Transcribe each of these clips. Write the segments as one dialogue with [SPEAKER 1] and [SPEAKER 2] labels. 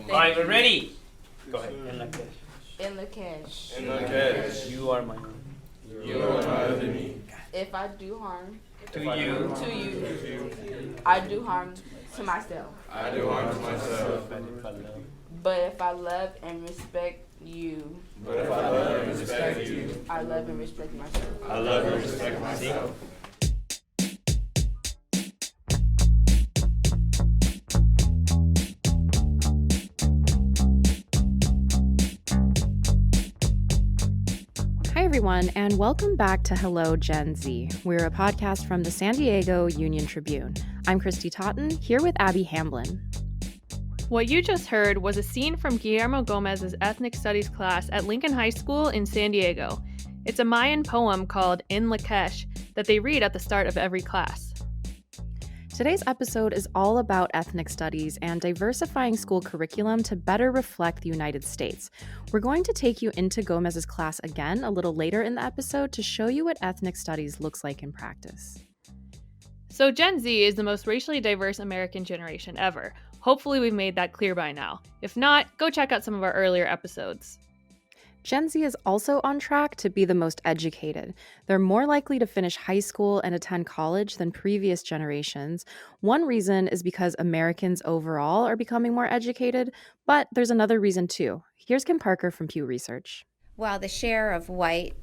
[SPEAKER 1] Alright, we're ready. Go ahead.
[SPEAKER 2] In Lakesh,
[SPEAKER 1] You are my
[SPEAKER 3] enemy.
[SPEAKER 2] if I do harm
[SPEAKER 1] to you.
[SPEAKER 2] to you, I do harm to myself.
[SPEAKER 3] I do harm to myself.
[SPEAKER 2] But if I love and respect you,
[SPEAKER 3] But if I love and respect you,
[SPEAKER 2] I love and respect myself.
[SPEAKER 3] I love and respect myself.
[SPEAKER 4] Hi, everyone, and welcome back to Hello, Gen Z. We're a podcast from the San Diego Union-Tribune. I'm Kristy Totten, here with Abby Hamblin.
[SPEAKER 5] What you just heard was a scene from Guillermo Gomez's ethnic studies class at Lincoln High School in San Diego. It's a Mayan poem called In Lakesh that they read at the start of every class.
[SPEAKER 4] Today's episode is all about ethnic studies and diversifying school curriculum to better reflect the United States. We're going to take you into Gomez's class again a little later in the episode to show you what ethnic studies looks like in practice.
[SPEAKER 5] So Gen Z is the most racially diverse American generation ever. Hopefully we've made that clear by now. If not, go check out some of our earlier episodes.
[SPEAKER 4] Gen Z is also on track to be the most educated. They're more likely to finish high school and attend college than previous generations. One reason is because Americans overall are becoming more educated, but there's another reason too. Here's Kim Parker from Pew Research.
[SPEAKER 6] While the share of white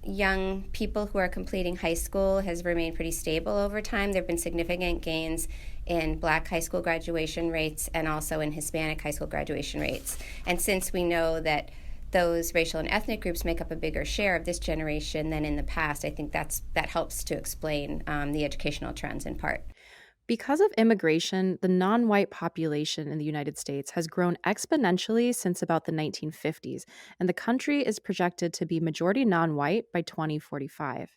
[SPEAKER 6] young people who are completing high school has remained pretty stable over time, there have been significant gains in Black high school graduation rates and also in Hispanic high school graduation rates. And since we know that those racial and ethnic groups make up a bigger share of this generation than in the past, I think that helps to explain the educational trends in part.
[SPEAKER 4] Because of immigration, the non-white population in the United States has grown exponentially since about the 1950s, and the country is projected to be majority non-white by 2045.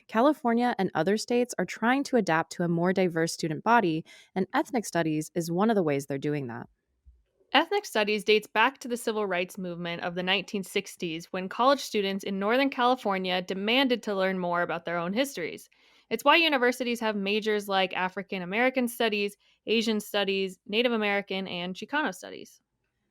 [SPEAKER 4] California and other states are trying to adapt to a more diverse student body, and ethnic studies is one of the ways they're doing that.
[SPEAKER 5] Ethnic studies dates back to the civil rights movement of the 1960s when college students in Northern California demanded to learn more about their own histories. It's why universities have majors like African American Studies, Asian Studies, Native American, and Chicano Studies.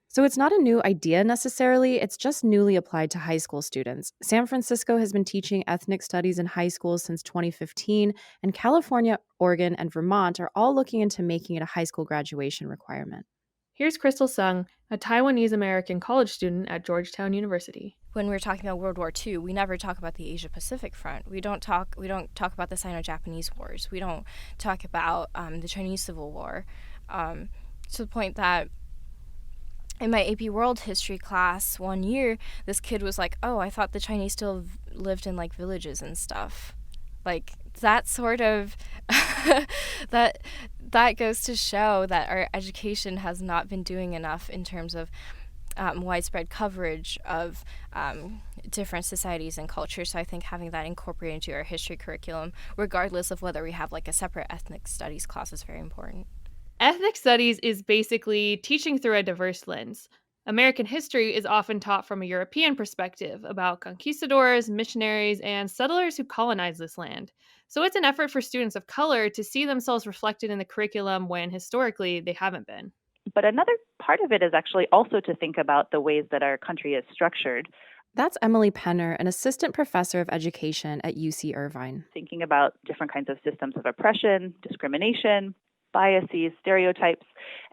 [SPEAKER 4] So it's not a new idea necessarily, it's just newly applied to high school students. San Francisco has been teaching ethnic studies in high schools since 2015, and California, Oregon, and Vermont are all looking into making it a high school graduation requirement.
[SPEAKER 5] Here's Crystal Sung, a Taiwanese-American college student at Georgetown University.
[SPEAKER 7] When we're talking about World War II, we never talk about the Asia-Pacific front. We don't talk about the Sino-Japanese wars. We don't talk about the Chinese Civil War. To the point that in my AP World History class one year, this kid was like, "Oh, I thought the Chinese still lived in like villages and stuff." Like that sort of that goes to show that our education has not been doing enough in terms of widespread coverage of different societies and cultures. So I think having that incorporated into our history curriculum, regardless of whether we have like a separate ethnic studies class, is very important.
[SPEAKER 5] Ethnic studies is basically teaching through a diverse lens. American history is often taught from a European perspective about conquistadors, missionaries, and settlers who colonized this land. So it's an effort for students of color to see themselves reflected in the curriculum when historically they haven't been.
[SPEAKER 8] But another part of it is actually also to think about the ways that our country is structured.
[SPEAKER 4] That's Emily Penner, an assistant professor of education at UC Irvine.
[SPEAKER 8] Thinking about different kinds of systems of oppression, discrimination, biases, stereotypes,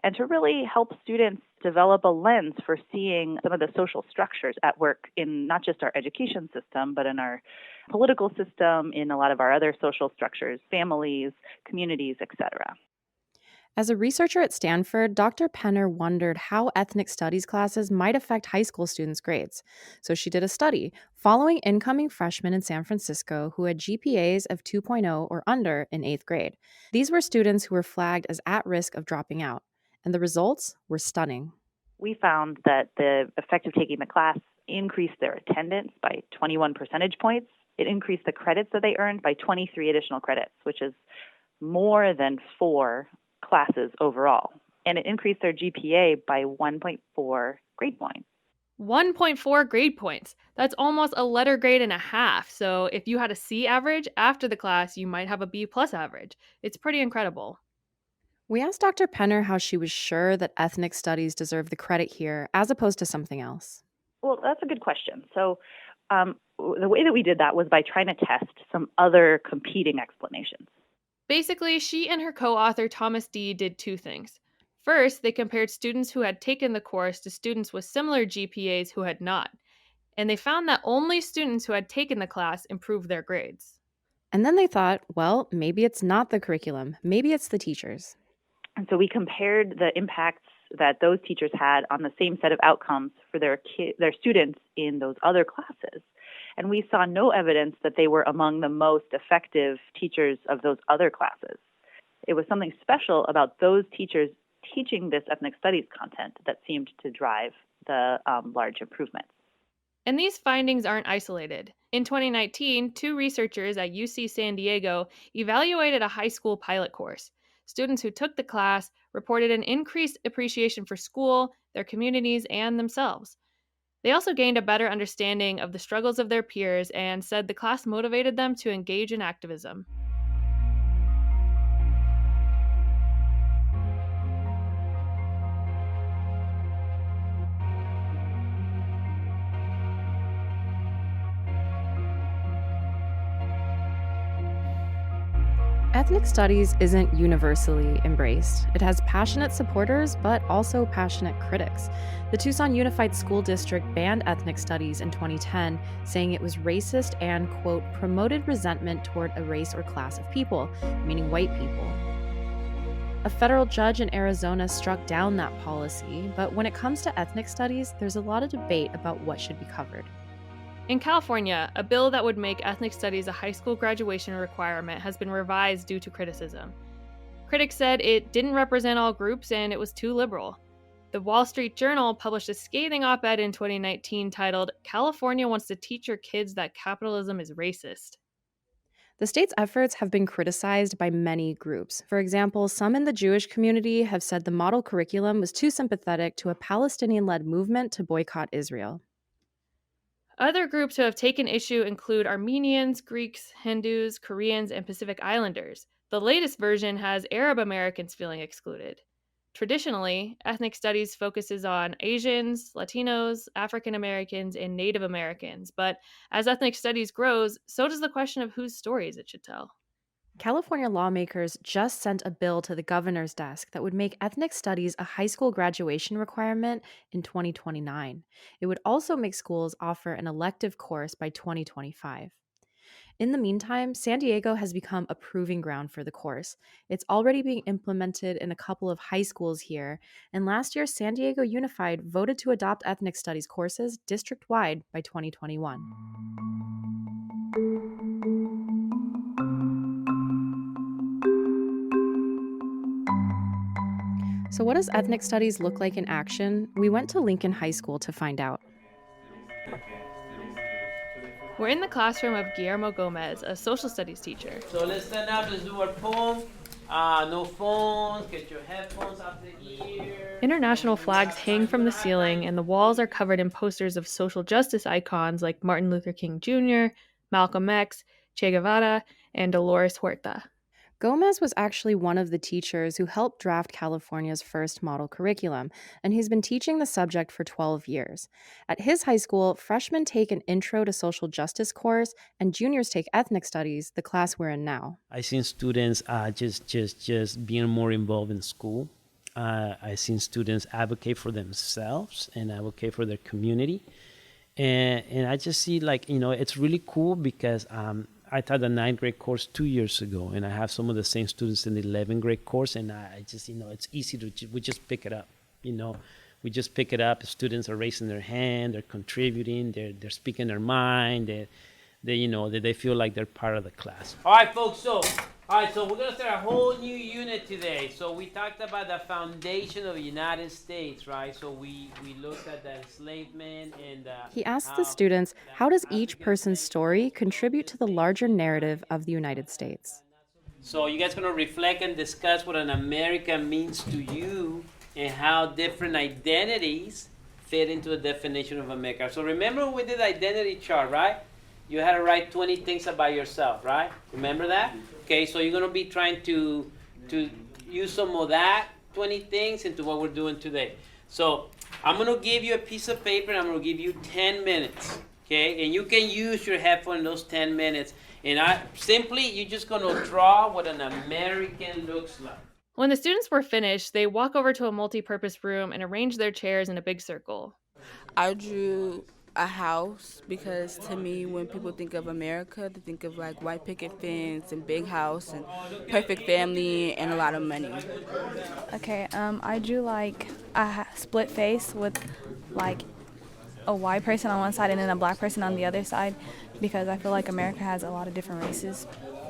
[SPEAKER 8] and to really help students develop a lens for seeing some of the social structures at work in not just our education system, but in our political system, in a lot of our other social structures, families, communities, etc.
[SPEAKER 4] As a researcher at Stanford, Dr. Penner wondered how ethnic studies classes might affect high school students' grades. So she did a study following incoming freshmen in San Francisco who had GPAs of 2.0 or under in 8th grade. These were students who were flagged as at risk of dropping out, and the results were stunning.
[SPEAKER 8] We found that the effect of taking the class increased their attendance by 21 percentage points. It increased the credits that they earned by 23 additional credits, which is more than 4 classes overall, and it increased their GPA by 1.4 grade points.
[SPEAKER 5] 1.4 grade points. That's almost a letter grade and a half. So if you had a C average after the class, you might have a B plus average. It's pretty incredible.
[SPEAKER 4] We asked Dr. Penner how she was sure that ethnic studies deserve the credit here as opposed to something else.
[SPEAKER 8] Well, that's a good question. So the way that we did that was by trying to test some other competing explanations.
[SPEAKER 5] Basically, she and her co-author Thomas D. did two things. First, they compared students who had taken the course to students with similar GPAs who had not, and they found that only students who had taken the class improved their grades.
[SPEAKER 4] And then they thought, well, maybe it's not the curriculum, maybe it's the teachers.
[SPEAKER 8] And so we compared the impacts that those teachers had on the same set of outcomes for their students in those other classes. And we saw no evidence that they were among the most effective teachers of those other classes. It was something special about those teachers teaching this ethnic studies content that seemed to drive the large improvements.
[SPEAKER 5] And these findings aren't isolated. In 2019, two researchers at UC San Diego evaluated a high school pilot course. Students who took the class reported an increased appreciation for school, their communities, and themselves. They also gained a better understanding of the struggles of their peers and said the class motivated them to engage in activism.
[SPEAKER 4] Ethnic studies isn't universally embraced. It has passionate supporters, but also passionate critics. The Tucson Unified School District banned ethnic studies in 2010, saying it was racist and, quote, promoted resentment toward a race or class of people, meaning white people. A federal judge in Arizona struck down that policy, but when it comes to ethnic studies, there's a lot of debate about what should be covered.
[SPEAKER 5] In California, a bill that would make ethnic studies a high school graduation requirement has been revised due to criticism. Critics said it didn't represent all groups and it was too liberal. The Wall Street Journal published a scathing op-ed in 2019 titled, "California Wants to Teach Your Kids That Capitalism is Racist."
[SPEAKER 4] The state's efforts have been criticized by many groups. For example, some in the Jewish community have said the model curriculum was too sympathetic to a Palestinian-led movement to boycott Israel.
[SPEAKER 5] Other groups who have taken issue include Armenians, Greeks, Hindus, Koreans, and Pacific Islanders. The latest version has Arab Americans feeling excluded. Traditionally, ethnic studies focuses on Asians, Latinos, African Americans, and Native Americans, but as ethnic studies grows, so does the question of whose stories it should tell.
[SPEAKER 4] California lawmakers just sent a bill to the governor's desk that would make ethnic studies a high school graduation requirement in 2029. It would also make schools offer an elective course by 2025. In the meantime, San Diego has become a proving ground for the course. It's already being implemented in a couple of high schools here, and last year San Diego Unified voted to adopt ethnic studies courses district-wide by 2021. So what does ethnic studies look like in action? We went to Lincoln High School to find out.
[SPEAKER 5] We're in the classroom of Guillermo Gomez, a social studies teacher.
[SPEAKER 1] So let's stand up, let's do our poem. No phones, get your headphones out the ear.
[SPEAKER 5] International flags hang from the ceiling, and the walls are covered in posters of social justice icons like Martin Luther King Jr., Malcolm X, Che Guevara, and Dolores Huerta.
[SPEAKER 4] Gomez was actually one of the teachers who helped draft California's first model curriculum, and he's been teaching the subject for 12 years. At his high school, freshmen take an Intro to Social Justice course, and juniors take Ethnic Studies, the class we're in now.
[SPEAKER 9] I've seen students just being more involved in school. I've seen students advocate for themselves and advocate for their community. And I just see, it's really cool because I taught the 9th grade course 2 years ago, and I have some of the same students in the 11th grade course, and I just, it's easy we just pick it up, We just pick it up. Students are raising their hand, they're contributing, they're speaking their mind, they feel like they're part of the class.
[SPEAKER 1] All right, folks, so we're going to start a whole new unit today. So we talked about the foundation of the United States, right? So we looked at the enslavement and...
[SPEAKER 4] He asked the students, how does each person's story contribute to the larger narrative of the United States?
[SPEAKER 1] So you guys are going to reflect and discuss what an American means to you and how different identities fit into the definition of America. So remember when we did the identity chart, right? You had to write 20 things about yourself, right? Remember that? Okay, so you're going to be trying to use some of that 20 things into what we're doing today. So I'm going to give you a piece of paper and I'm going to give you 10 minutes. Okay, and you can use your headphone in those 10 minutes. And you're just going to draw what an American looks like.
[SPEAKER 5] When the students were finished, they walk over to a multi-purpose room and arrange their chairs in a big circle.
[SPEAKER 2] I drew a house because to me, when people think of America, they think of like white picket fence and big house and perfect family and a lot of money.
[SPEAKER 10] Okay, I drew like a split face with like a white person on one side and then a black person on the other side, because I feel like America has a lot of different races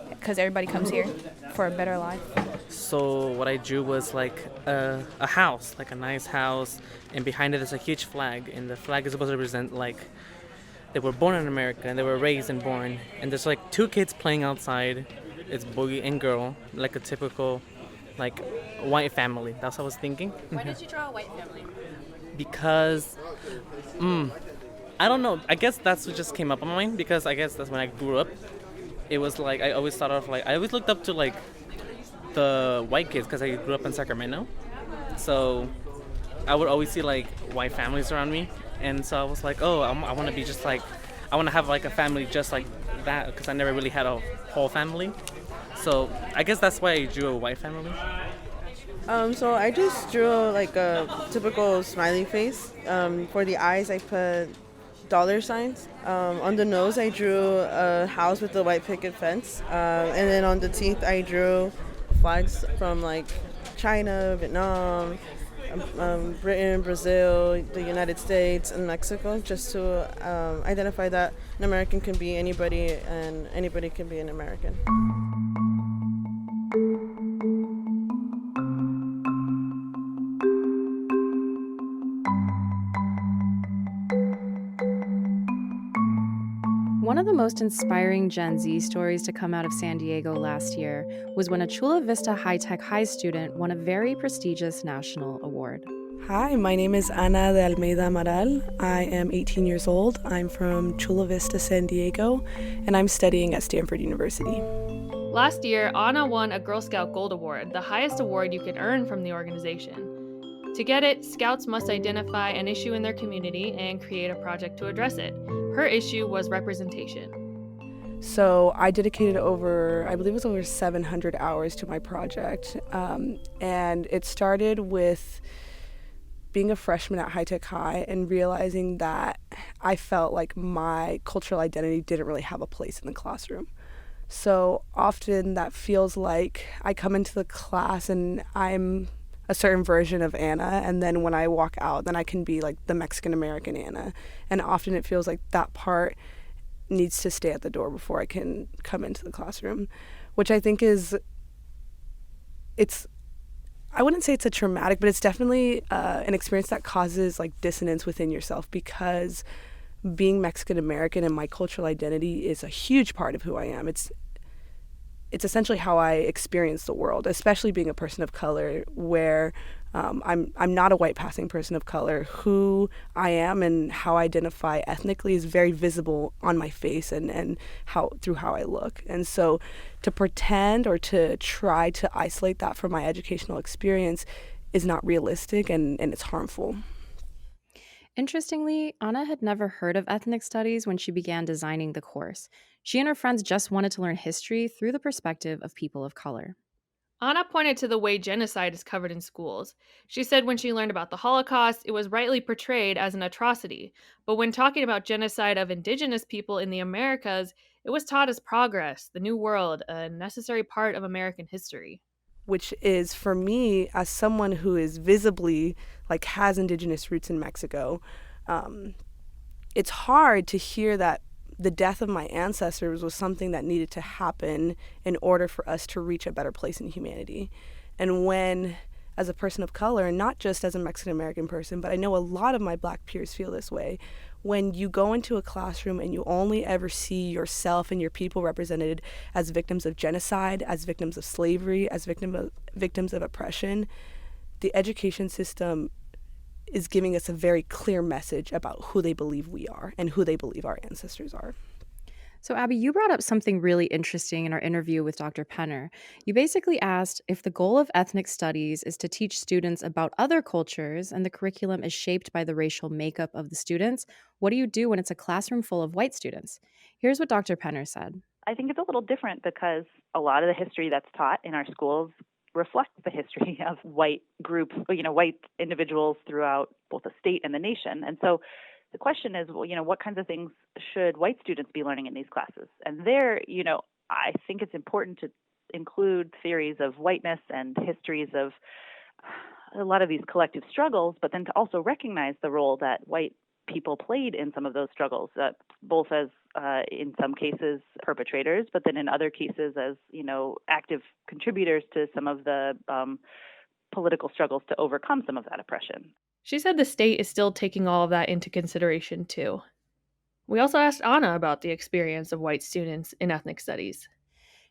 [SPEAKER 10] because everybody comes here for a better life.
[SPEAKER 11] So what I drew was like a house, like a nice house, and behind it is a huge flag, and the flag is supposed to represent like they were born in America and they were raised and born, and there's like two kids playing outside. It's boy and girl, like a typical like white family. That's what I was thinking.
[SPEAKER 7] Why did you draw a white family?
[SPEAKER 11] Because I don't know, I guess that's what just came up on my mind, because I guess that's when I grew up. It was like I always thought of like I always looked up to like the white kids because I grew up in Sacramento, so I would always see like white families around me, and so I was like, oh, I want to be just like, I want to have like a family just like that, because I never really had a whole family. So I guess that's why I drew a white family.
[SPEAKER 12] So I just drew like a typical smiley face. For the eyes, I put dollar signs. On the nose, I drew a house with a white picket fence. And then on the teeth, I drew flags from like China, Vietnam, Britain, Brazil, the United States, and Mexico, just to identify that an American can be anybody and anybody can be an American.
[SPEAKER 4] One of the most inspiring Gen Z stories to come out of San Diego last year was when a Chula Vista High-Tech High student won a very prestigious national award.
[SPEAKER 13] Hi, my name is Ana de Almeida Amaral. I am 18 years old. I'm from Chula Vista, San Diego, and I'm studying at Stanford University.
[SPEAKER 5] Last year, Ana won a Girl Scout Gold Award, the highest award you can earn from the organization. To get it, Scouts must identify an issue in their community and create a project to address it. Her issue was representation.
[SPEAKER 13] So I dedicated over 700 hours to my project. And it started with being a freshman at High-Tech High and realizing that I felt like my cultural identity didn't really have a place in the classroom. So often that feels like I come into the class and I'm a certain version of Anna, and then when I walk out, then I can be like the Mexican-American Anna. And often it feels like that part needs to stay at the door before I can come into the classroom, which I think I wouldn't say it's a traumatic, but it's definitely an experience that causes like dissonance within yourself, because being Mexican-American and my cultural identity is a huge part of who I am. It's essentially how I experience the world, especially being a person of color, where I'm not a white passing person of color. Who I am and how I identify ethnically is very visible on my face and through how I look. And so to pretend or to try to isolate that from my educational experience is not realistic, and it's harmful.
[SPEAKER 4] Interestingly, Ana had never heard of ethnic studies when she began designing the course. She and her friends just wanted to learn history through the perspective of people of color.
[SPEAKER 5] Ana pointed to the way genocide is covered in schools. She said when she learned about the Holocaust, it was rightly portrayed as an atrocity. But when talking about genocide of indigenous people in the Americas, it was taught as progress, the new world, a necessary part of American history.
[SPEAKER 13] Which is, for me, as someone who is visibly, has indigenous roots in Mexico, it's hard to hear that the death of my ancestors was something that needed to happen in order for us to reach a better place in humanity. And when, as a person of color, and not just as a Mexican-American person, but I know a lot of my Black peers feel this way, when you go into a classroom and you only ever see yourself and your people represented as victims of genocide, as victims of slavery, as victims of oppression, the education system is giving us a very clear message about who they believe we are and who they believe our ancestors are.
[SPEAKER 4] So, Abby, you brought up something really interesting in our interview with Dr. Penner. You basically asked if the goal of ethnic studies is to teach students about other cultures and the curriculum is shaped by the racial makeup of the students, what do you do when it's a classroom full of white students? Here's what Dr. Penner said.
[SPEAKER 8] I think it's a little different because a lot of the history that's taught in our schools reflects the history of white groups, white individuals throughout both the state and the nation. And so the question is, what kinds of things should white students be learning in these classes? And there, I think it's important to include theories of whiteness and histories of a lot of these collective struggles, but then to also recognize the role that white people played in some of those struggles, both as, in some cases, perpetrators, but then in other cases as, active contributors to some of the political struggles to overcome some of that oppression.
[SPEAKER 5] She said the state is still taking all of that into consideration, too. We also asked Anna about the experience of white students in ethnic studies.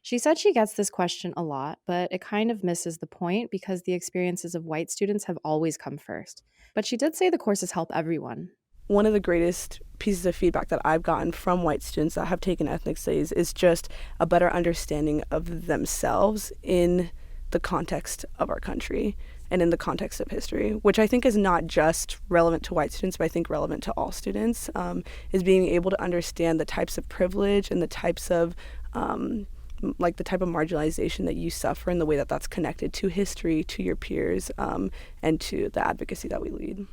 [SPEAKER 4] She said she gets this question a lot, but it kind of misses the point because the experiences of white students have always come first. But she did say the courses help everyone.
[SPEAKER 13] One of the greatest pieces of feedback that I've gotten from white students that have taken ethnic studies is just a better understanding of themselves in the context of our country and in the context of history, which I think is not just relevant to white students, but I think relevant to all students, is being able to understand the types of privilege and the types of the type of marginalization that you suffer and the way that that's connected to history, to your peers, and to the advocacy that we lead.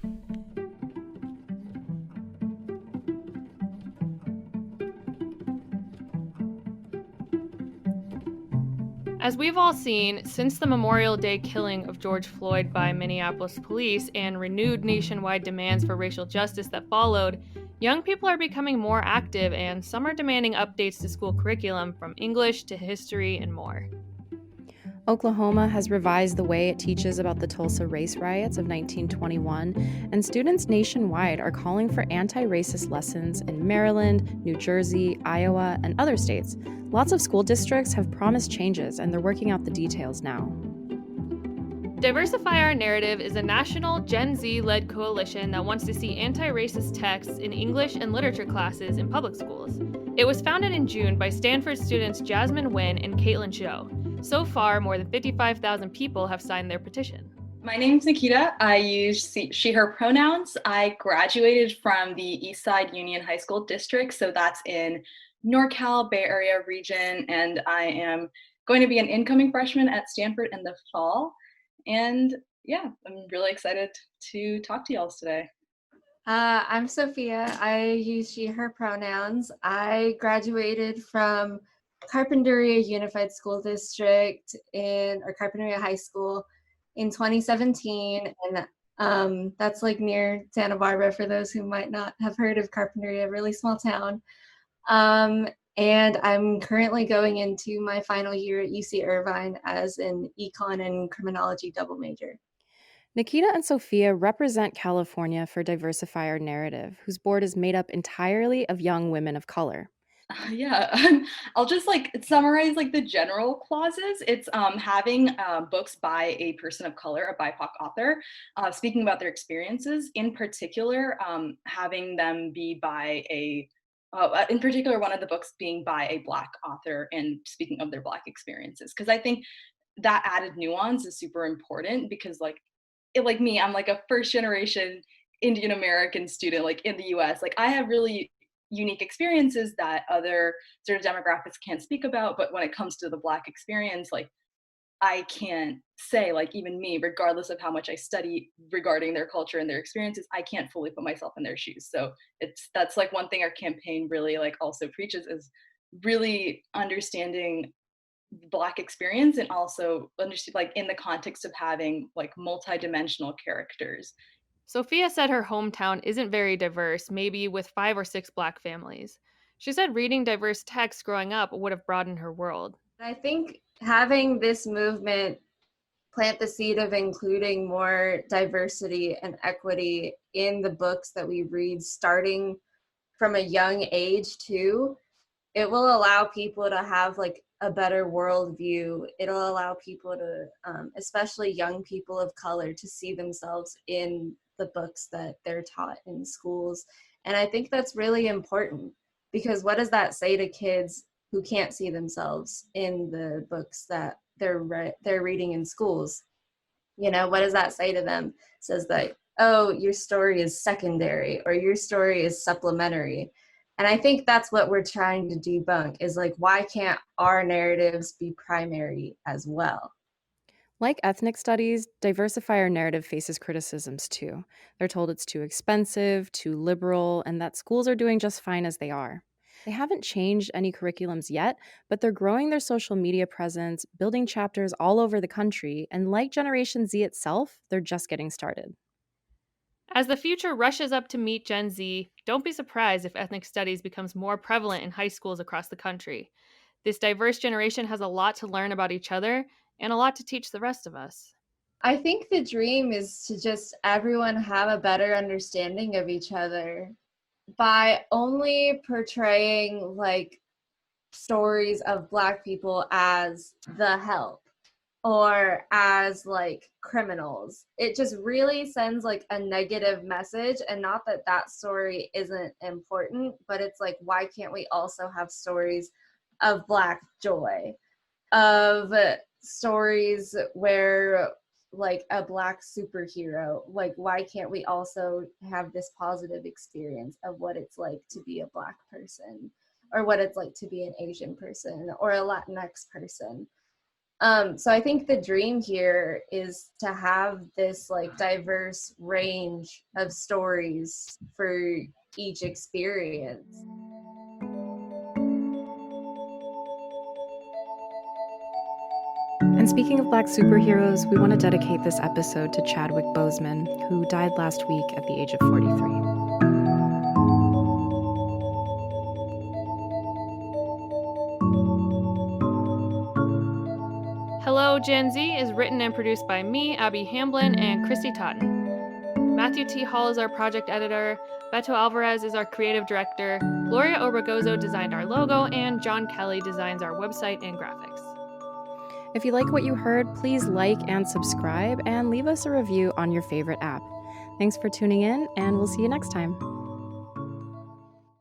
[SPEAKER 5] As we've all seen, since the Memorial Day killing of George Floyd by Minneapolis police and renewed nationwide demands for racial justice that followed, young people are becoming more active and some are demanding updates to school curriculum from English to history and more.
[SPEAKER 4] Oklahoma has revised the way it teaches about the Tulsa race riots of 1921, and students nationwide are calling for anti-racist lessons in Maryland, New Jersey, Iowa, and other states. Lots of school districts have promised changes, and they're working out the details now.
[SPEAKER 5] Diversify Our Narrative is a national Gen Z-led coalition that wants to see anti-racist texts in English and literature classes in public schools. It was founded in June by Stanford students Jasmine Nguyen and Caitlin Zhou. So far, more than 55,000 people have signed their petition.
[SPEAKER 14] My name's Nikita. I use she, her pronouns. I graduated from the Eastside Union High School district, so that's in NorCal, Bay Area region, and I am going to be an incoming freshman at Stanford in the fall. And yeah, I'm really excited to talk to y'all today.
[SPEAKER 15] I'm Sophia. I use she, her pronouns. I graduated from Carpinteria Unified School District or Carpinteria High School in 2017, and that's like near Santa Barbara for those who might not have heard of Carpinteria, a really small town. And I'm currently going into my final year at UC Irvine as an econ and criminology double major.
[SPEAKER 4] Nikita and Sophia represent California for Diversify Our Narrative, whose board is made up entirely of young women of color.
[SPEAKER 14] Yeah, I'll just summarize the general clauses. It's having books by a person of color, a BIPOC author, speaking about their experiences. In particular, having them be by in particular, one of the books being by a Black author and speaking of their Black experiences. Because I think that added nuance is super important because like me, I'm like a first generation Indian American student in the US. I have really unique experiences that other sort of demographics can't speak about, but when it comes to the Black experience, I can't say, even me, regardless of how much I study regarding their culture and their experiences, I can't fully put myself in their shoes. So that's one thing our campaign really also preaches is really understanding Black experience and also understand in the context of having multi-dimensional characters.
[SPEAKER 5] Sophia said her hometown isn't very diverse, maybe with 5 or 6 Black families. She said reading diverse texts growing up would have broadened her world.
[SPEAKER 15] I think having this movement plant the seed of including more diversity and equity in the books that we read starting from a young age too, it will allow people to have a better worldview. It'll allow people to, especially young people of color, to see themselves in the books that they're taught in schools. And I think that's really important. Because what does that say to kids who can't see themselves in the books that they're reading in schools? You know, what does that say to them? It says that, oh, your story is secondary or your story is supplementary. And I think that's what we're trying to debunk, is like, why can't our narratives be primary as well?
[SPEAKER 4] Like ethnic studies, diversifier narrative faces criticisms too. They're told it's too expensive, too liberal, and that schools are doing just fine as they are. They haven't changed any curriculums yet, but they're growing their social media presence, building chapters all over the country, and like Generation Z itself, they're just getting started.
[SPEAKER 5] As the future rushes up to meet Gen Z, don't be surprised if ethnic studies becomes more prevalent in high schools across the country. This diverse generation has a lot to learn about each other and a lot to teach the rest of us.
[SPEAKER 15] I think the dream is to just everyone have a better understanding of each other by only portraying like stories of Black people as the help or as like criminals. It just really sends like a negative message, and not that that story isn't important, but it's like, why can't we also have stories of Black joy, of stories where like a Black superhero, like why can't we also have this positive experience of what it's like to be a Black person, or what it's like to be an Asian person or a Latinx person? So I think the dream here is to have this like diverse range of stories for each experience.
[SPEAKER 4] And speaking of Black superheroes, we want to dedicate this episode to Chadwick Boseman, who died last week at the age of 43.
[SPEAKER 5] Hello, Gen Z is written and produced by me, Abby Hamblin, and Kristy Totten. Matthew T. Hall is our project editor, Beto Alvarez is our creative director, Gloria Obragozo designed our logo, and John Kelly designs our website and graphics.
[SPEAKER 4] If you like what you heard, please like and subscribe and leave us a review on your favorite app. Thanks for tuning in, and we'll see you next time.